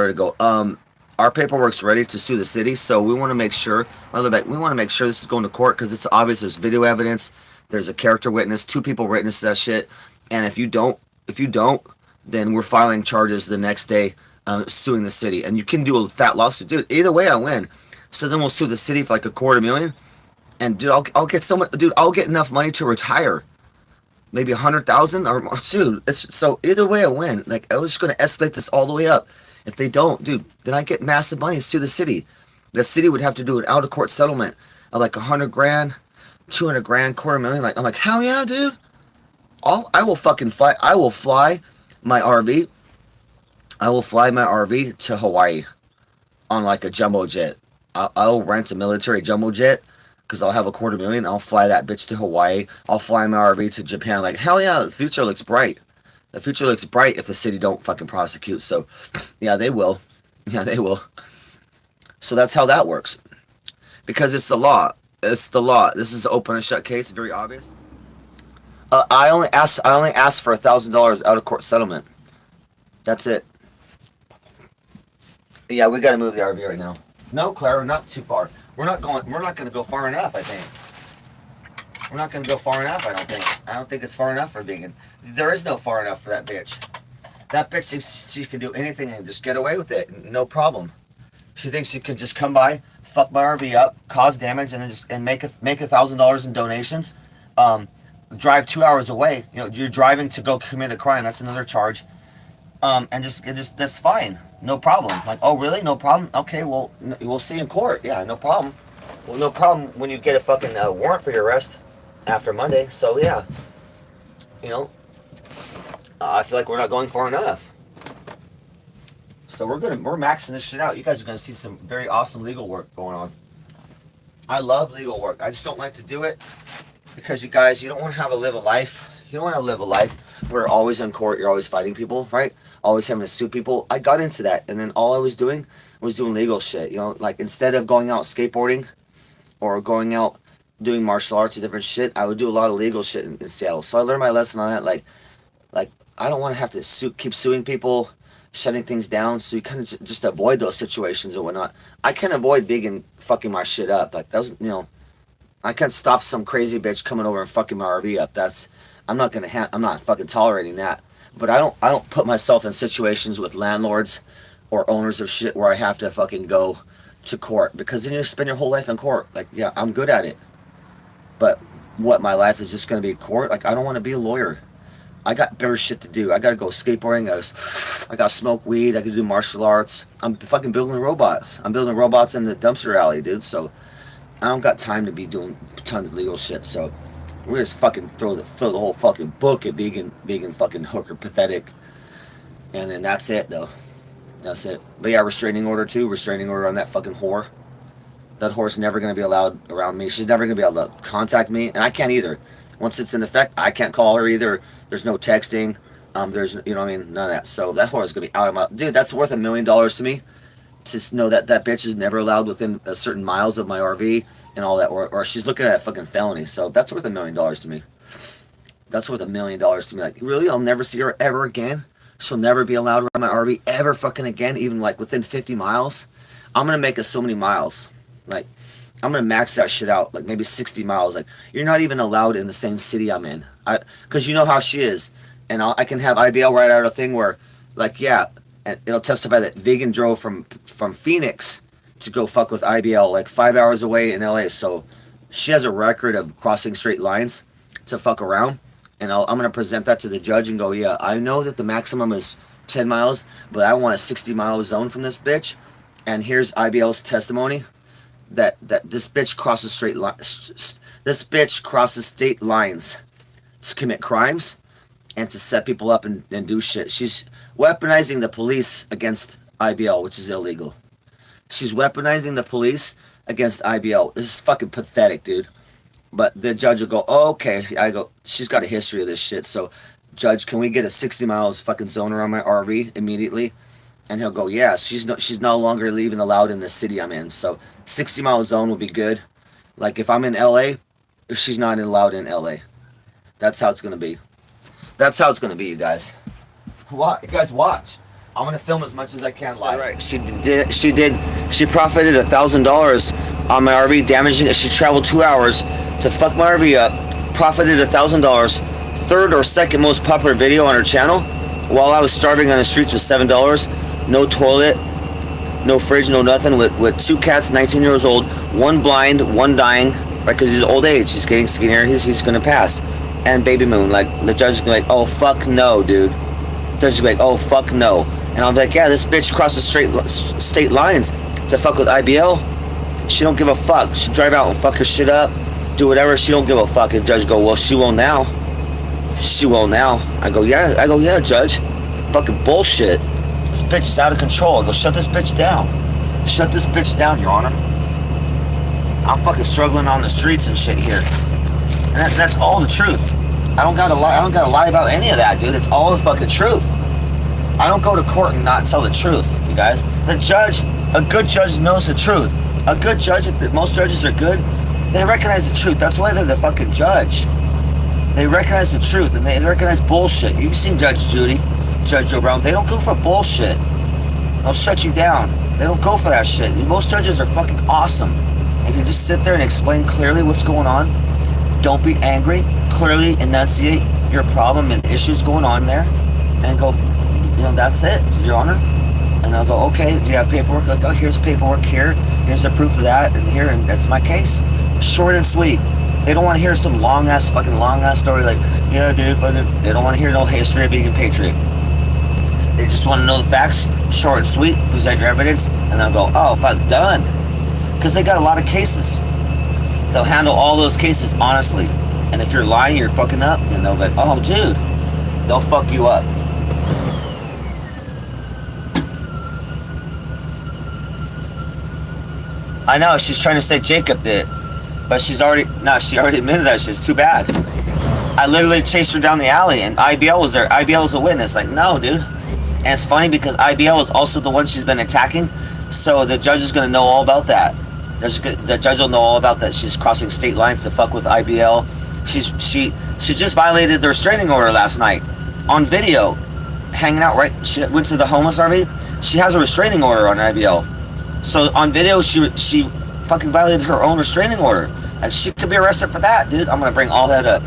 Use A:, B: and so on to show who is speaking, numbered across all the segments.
A: where to go. Our paperwork's ready to sue the city, so we want to make sure. We want to make sure this is going to court because it's obvious. There's video evidence. There's a character witness. 2 people witnessed that shit. And if you don't, then we're filing charges the next day, suing the city. And you can do a fat lawsuit, dude. Either way, I win. So then we'll sue the city for like $250,000. And dude, I'll get so much. Dude, I'll get enough money to retire. Maybe 100,000 or more. Dude, so either way I win. Like, I was just gonna escalate this all the way up. If they don't, dude, then I get massive money to sue the city. The city would have to do an out of court settlement of like 100 grand, 200 grand, $250,000. Like, I'm like, hell yeah, dude. I will fucking fly. I will fly my RV. I will fly my RV to Hawaii on like a jumbo jet. I'll rent a military jumbo jet. Because I'll have $250,000, I'll fly that bitch to Hawaii. I'll fly my RV to Japan. Like, hell yeah, the future looks bright. The future looks bright if the city don't fucking prosecute. So, yeah, they will. Yeah, they will. So that's how that works. Because it's the law. It's the law. This is an open and shut case. Very obvious. I only asked for $1,000 out of court settlement. That's it. Yeah, we gotta move the RV right now. No, Clara, not too far. We're not going to go far enough, I think. We're not going to go far enough, I don't think. I don't think it's far enough for vegan. There is no far enough for that bitch. That bitch, she can do anything and just get away with it. No problem. She thinks she can just come by, fuck my RV up, cause damage, and then just make $1,000 in donations. Drive 2 hours away. You know, you're driving to go commit a crime. That's another charge. And just that's fine. No problem. Like, oh, really? No problem? Okay, well, we'll see in court. Yeah, no problem. Well, no problem when you get a fucking warrant for your arrest after Monday. So, yeah. You know, I feel like we're not going far enough. So we're maxing this shit out. You guys are gonna see some very awesome legal work going on. I love legal work. I just don't like to do it because you guys, you don't want to live a life. You don't want to live a life where you're always in court, you're always fighting people, right? Always having to sue people. I got into that, and then all I was doing legal shit. You know, like instead of going out skateboarding or going out doing martial arts or different shit, I would do a lot of legal shit in Seattle. So I learned my lesson on that. Like I don't want to have to keep suing people, shutting things down. So you kind of just avoid those situations or whatnot. I can avoid vegan fucking my shit up. Like that was, you know, I can't stop some crazy bitch coming over and fucking my RV up. I'm not fucking tolerating that. But I don't put myself in situations with landlords or owners of shit where I have to fucking go to court, because then you spend your whole life in court. Like, yeah, I'm good at it, but what, my life is just gonna be court? Like, I don't want to be a lawyer. I got better shit to do. I gotta go skateboarding. I gotta smoke weed. I gotta do martial arts. I'm fucking building robots. I'm building robots in the dumpster alley, dude. So I don't got time to be doing tons of legal shit. So we're just fucking throw the whole fucking book at vegan fucking hooker pathetic, and then that's it though. That's it. But yeah, restraining order too. Restraining order on that fucking whore. That whore's never gonna be allowed around me. She's never gonna be able to contact me, and I can't either. Once it's in effect, I can't call her either. There's no texting. There's, you know what I mean, none of that. So that whore is gonna be out of my, dude. That's worth $1 million to me. To know that that bitch is never allowed within a certain miles of my RV. And all that, or she's looking at a fucking felony. So that's worth $1 million to me. That's worth $1 million to me. Like, really? I'll never see her ever again? She'll never be allowed around my RV ever fucking again, even like within 50 miles? I'm gonna make us so many miles. Like, I'm gonna max that shit out, like maybe 60 miles. Like, you're not even allowed in the same city I'm in. Because you know how she is. And I can have IBL write out a thing where, like, yeah, and it'll testify that Vegan drove from Phoenix to go fuck with IBL like 5 hours away in LA. So she has a record of crossing straight lines to fuck around, and I'm gonna present that to the judge and go, yeah, I know that the maximum is 10 miles, but I want a 60-mile zone from this bitch, and here's IBL's testimony that this bitch crosses state lines to commit crimes and to set people up and do shit. She's weaponizing the police against IBL, which is illegal. She's weaponizing the police against IBL. This is fucking pathetic, dude. But the judge will go, oh, okay. I go, she's got a history of this shit. So, judge, can we get a 60 miles fucking zone around my RV immediately? And he'll go, yeah, she's no longer even allowed in the city I'm in. So 60-mile zone will be good. Like if I'm in LA, she's not allowed in LA. That's how it's gonna be. That's how it's gonna be, you guys. You guys watch. I'm gonna film as much as I can live. Right. She profited $1,000 on my RV, damaging it. She traveled 2 hours to fuck my RV up, profited $1,000. Third or second most popular video on her channel, while I was starving on the streets with $7. No toilet, no fridge, no nothing, with 2 cats, 19 years old, 1 blind, 1 dying, right, because he's old age, he's getting skinnier, he's gonna pass. And baby moon, like, the judge is gonna be like, oh fuck no, dude. The judge is gonna be like, oh fuck no. And I'll be like, yeah, this bitch crosses state lines to fuck with IBL. She don't give a fuck. She drive out and fuck her shit up, do whatever, she don't give a fuck. And the judge go, well, she will now. She will now. I go, yeah, judge. Fucking bullshit. This bitch is out of control. I go, shut this bitch down. Shut this bitch down, Your Honor. I'm fucking struggling on the streets and shit here. And that's all the truth. I don't gotta lie about any of that, dude. It's all the fucking truth. I don't go to court and not tell the truth, you guys. The judge, a good judge knows the truth. A good judge, most judges are good, they recognize the truth. That's why they're the fucking judge. They recognize the truth and they recognize bullshit. You've seen Judge Judy, Judge Joe Brown. They don't go for bullshit. They'll shut you down. They don't go for that shit. Most judges are fucking awesome. If you just sit there and explain clearly what's going on, don't be angry, clearly enunciate your problem and issues going on there, and go, that's it, Your Honor. And I'll go, okay, do you have paperwork? I'll go, here's paperwork here, here's the proof of that, and here, and that's my case. Short and sweet. They don't want to hear some long ass story like, yeah, dude, but they don't want to hear no history of being a patriot. They just want to know the facts, short and sweet, present your evidence, and they'll go, oh, fuck, done. Because they got a lot of cases. They'll handle all those cases honestly. And if you're lying, you're fucking up, then they'll be like, oh, dude, they'll fuck you up. I know, she's trying to say Jacob did. But she already admitted that shit. It's too bad. I literally chased her down the alley and IBL was there. IBL was a witness. Like, no, dude. And it's funny because IBL is also the one she's been attacking. So the judge is going to know all about that. The judge will know all about that. She's crossing state lines to fuck with IBL. She just violated the restraining order last night on video. Hanging out, right? She went to the homeless RV. She has a restraining order on IBL. So on video, she fucking violated her own restraining order. And she could be arrested for that, dude. I'm gonna bring all that up.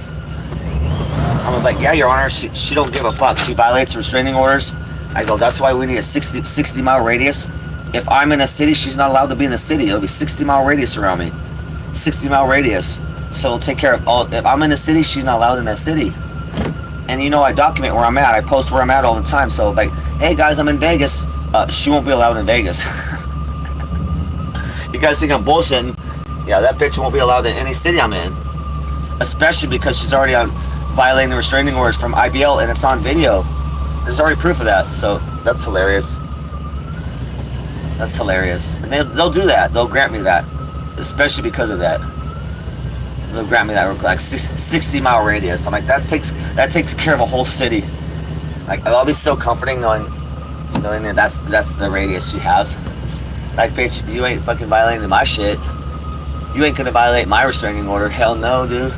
A: I'm gonna be like, yeah, Your Honor, she don't give a fuck. She violates restraining orders. I go, that's why we need a 60 mile radius. If I'm in a city, she's not allowed to be in the city. It'll be 60 mile radius around me. 60 mile radius. So it'll take care of all. If I'm in a city, she's not allowed in that city. And I document where I'm at. I post where I'm at all the time. So like, hey guys, I'm in Vegas. She won't be allowed in Vegas. You guys think I'm bullshitting? Yeah, that bitch won't be allowed in any city I'm in. Especially because she's already on violating the restraining orders from IBL and it's on video. There's already proof of that, so that's hilarious. That's hilarious. And they'll do that. They'll grant me that. Especially because of that. They'll grant me that, like 60 mile radius. I'm like, that takes care of a whole city. Like, I'll be so comforting knowing that that's the radius she has. Like, bitch, you ain't fucking violating my shit. You ain't gonna violate my restraining order. Hell no, dude.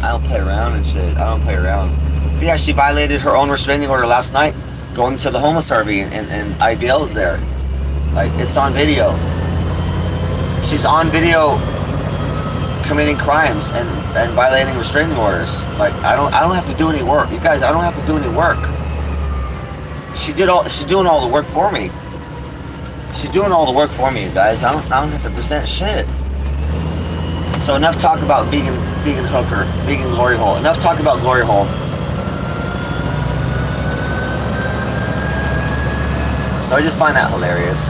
A: I don't play around and shit. I don't play around. But yeah, she violated her own restraining order last night, going to the homeless RV, and IBL is there. Like, it's on video. She's on video committing crimes and violating restraining orders. Like, I don't have to do any work. You guys, I don't have to do any work. She's doing all the work for me. She's doing all the work for me, you guys. I don't have to present shit. So enough talk about vegan hooker, vegan glory hole. Enough talk about glory hole. So I just find that hilarious.